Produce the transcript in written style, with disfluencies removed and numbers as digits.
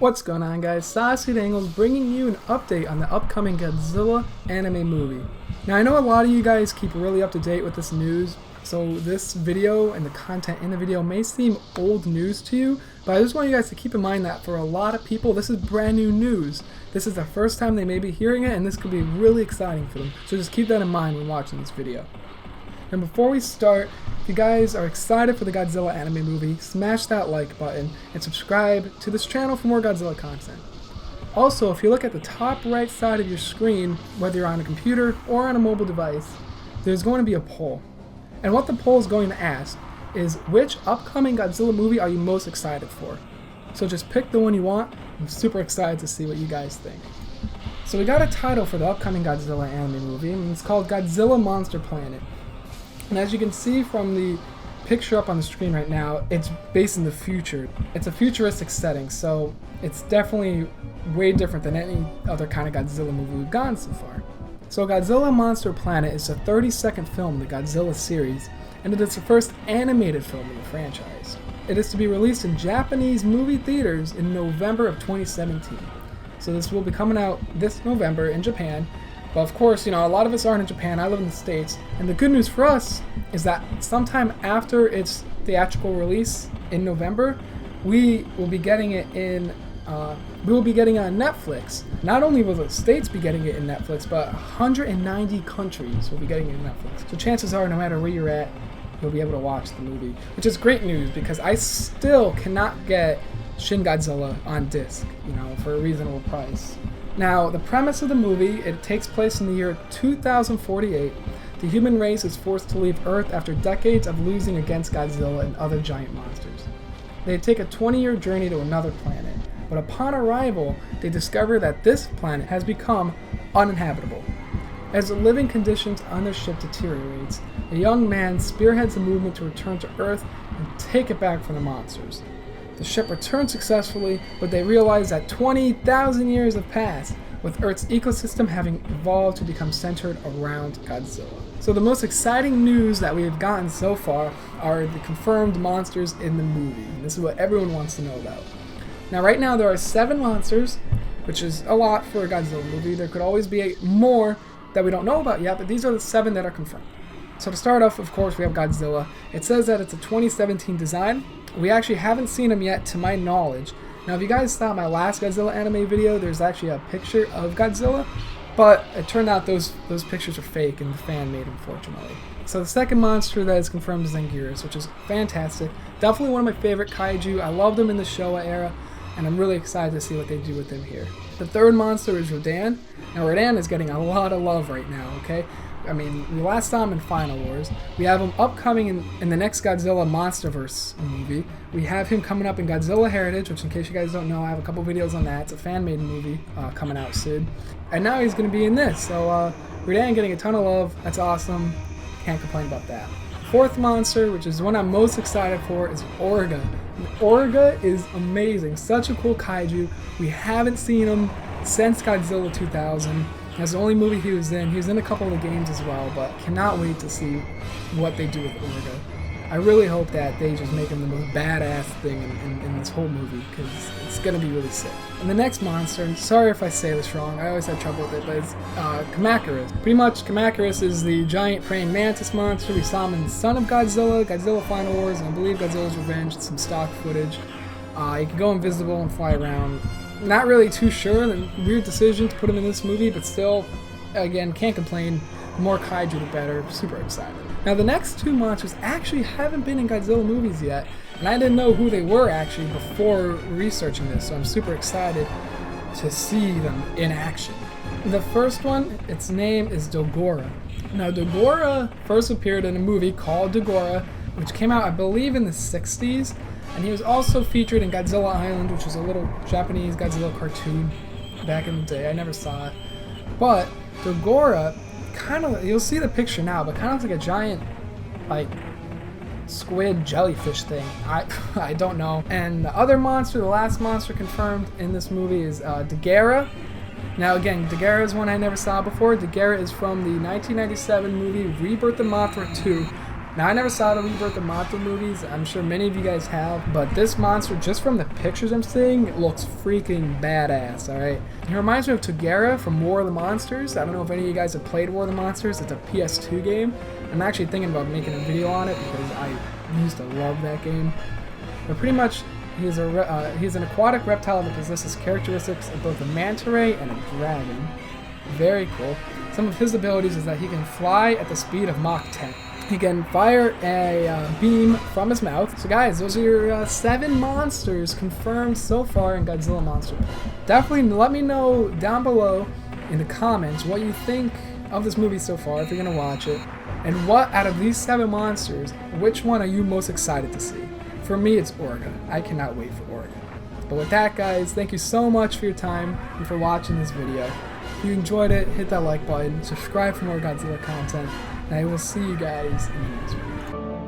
What's going on, guys? Sassy Dangles bringing you an update on the upcoming Godzilla anime movie. Now, I know a lot of you guys keep really up to date with this news, so this video and the content in the video may seem old news to you, but I just want you guys to keep in mind that for a lot of people, this is brand new news. This is the first time they may be hearing it, and this could be really exciting for them. So just keep that in mind when watching this video. And before we start, if you guys are excited for the Godzilla anime movie, smash that like button and subscribe to this channel for more Godzilla content. Also, if you look at the top right side of your screen, whether you're on a computer or on a mobile device, there's going to be a poll. And what the poll is going to ask is, which upcoming Godzilla movie are you most excited for? So just pick the one you want. I'm super excited to see what you guys think. So we got a title for the upcoming Godzilla anime movie, and it's called Godzilla Monster Planet. And as you can see from the picture up on the screen right now, it's based in the future. It's a futuristic setting, so it's definitely way different than any other kind of Godzilla movie we've gotten so far. So Godzilla Monster Planet is a 30-second film in the Godzilla series, and it is the first animated film in the franchise. It is to be released in Japanese movie theaters in November of 2017. So this will be coming out this November in Japan. But of course, a lot of us aren't in Japan. I live in the States. And the good news for us is that sometime after its theatrical release in November, we will be getting it in, on Netflix. Not only will the States be getting it in Netflix, but 190 countries will be getting it in Netflix. So chances are, no matter where you're at, you'll be able to watch the movie. Which is great news, because I still cannot get Shin Godzilla on disc, for a reasonable price. Now, the premise of the movie, it takes place in the year 2048. The human race is forced to leave Earth after decades of losing against Godzilla and other giant monsters. They take a 20-year journey to another planet, but upon arrival, they discover that this planet has become uninhabitable. As the living conditions on their ship deteriorates, a young man spearheads a movement to return to Earth and take it back from the monsters. The ship returns successfully, but they realize that 20,000 years have passed, with Earth's ecosystem having evolved to become centered around Godzilla. So the most exciting news that we have gotten so far are the confirmed monsters in the movie. This is what everyone wants to know about. Now, right now there are 7 monsters, which is a lot for a Godzilla movie. There could always be more that we don't know about yet, but these are the 7 that are confirmed. So to start off, of course, we have Godzilla. It says that it's a 2017 design. We actually haven't seen him yet, to my knowledge. Now, if you guys saw my last Godzilla anime video, there's actually a picture of Godzilla, but it turned out those pictures are fake and the fan made, unfortunately. So the second monster that is confirmed is Anguirus, which is fantastic. Definitely one of my favorite kaiju. I loved him in the Showa era, and I'm really excited to see what they do with him here. The third monster is Rodan. Now, Rodan is getting a lot of love right now, okay? I mean, we last saw him in Final Wars. We have him upcoming in the next Godzilla Monsterverse movie. We have him coming up in Godzilla Heritage, which, in case you guys don't know, I have a couple videos on that. It's a fan-made movie coming out soon. And now he's going to be in this. So, Rodan getting a ton of love. That's awesome. Can't complain about that. Fourth monster, which is the one I'm most excited for, is Bourgh. Bourgh is amazing. Such a cool kaiju. We haven't seen him since Godzilla 2000. That's the only movie he was in. He was in a couple of the games as well, but cannot wait to see what they do with Bourgh. I really hope that they just make him the most badass thing in this whole movie, because it's going to be really sick. And the next monster, and sorry if I say this wrong, I always have trouble with it, but it's Kamacuras. Pretty much, Kamacuras is the giant praying mantis monster. We saw him in Son of Godzilla, Godzilla Final Wars, and I believe Godzilla's Revenge, some stock footage. He can go invisible and fly around. Not really too sure, the weird decision to put him in this movie, but still, again, can't complain. The more kaiju, the better. Super excited. Now, the next 2 monsters actually haven't been in Godzilla movies yet, and I didn't know who they were actually before researching this, so I'm super excited to see them in action. The first one, its name is Dogora. Now, Dogora first appeared in a movie called Dogora, which came out, I believe, in the 60s. And he was also featured in Godzilla Island, which was a little Japanese Godzilla cartoon back in the day. I never saw it. But Dogora, you'll see the picture now, but kind of looks like a giant, squid jellyfish thing. I don't know. And the other monster, the last monster confirmed in this movie is Dagera. Now again, Dagera is one I never saw before. Dagera is from the 1997 movie Rebirth of Mothra 2, Now, I never saw the Rebirth of Monster movies. I'm sure many of you guys have, but this monster, just from the pictures I'm seeing, it looks freaking badass, alright? He reminds me of Togera from War of the Monsters. I don't know if any of you guys have played War of the Monsters. It's a PS2 game. I'm actually thinking about making a video on it because I used to love that game. But pretty much, he's an aquatic reptile that possesses characteristics of both a manta ray and a dragon. Very cool. Some of his abilities is that he can fly at the speed of Mach 10. He can fire a beam from his mouth. So guys, those are your 7 monsters confirmed so far in Godzilla Monster Planet. Definitely let me know down below in the comments what you think of this movie so far, if you're going to watch it. And what, out of these 7 monsters, which one are you most excited to see? For me, it's Bourgh. I cannot wait for Bourgh. But with that, guys, thank you so much for your time and for watching this video. If you enjoyed it, hit that like button, subscribe for more Godzilla content, and I will see you guys in the next video.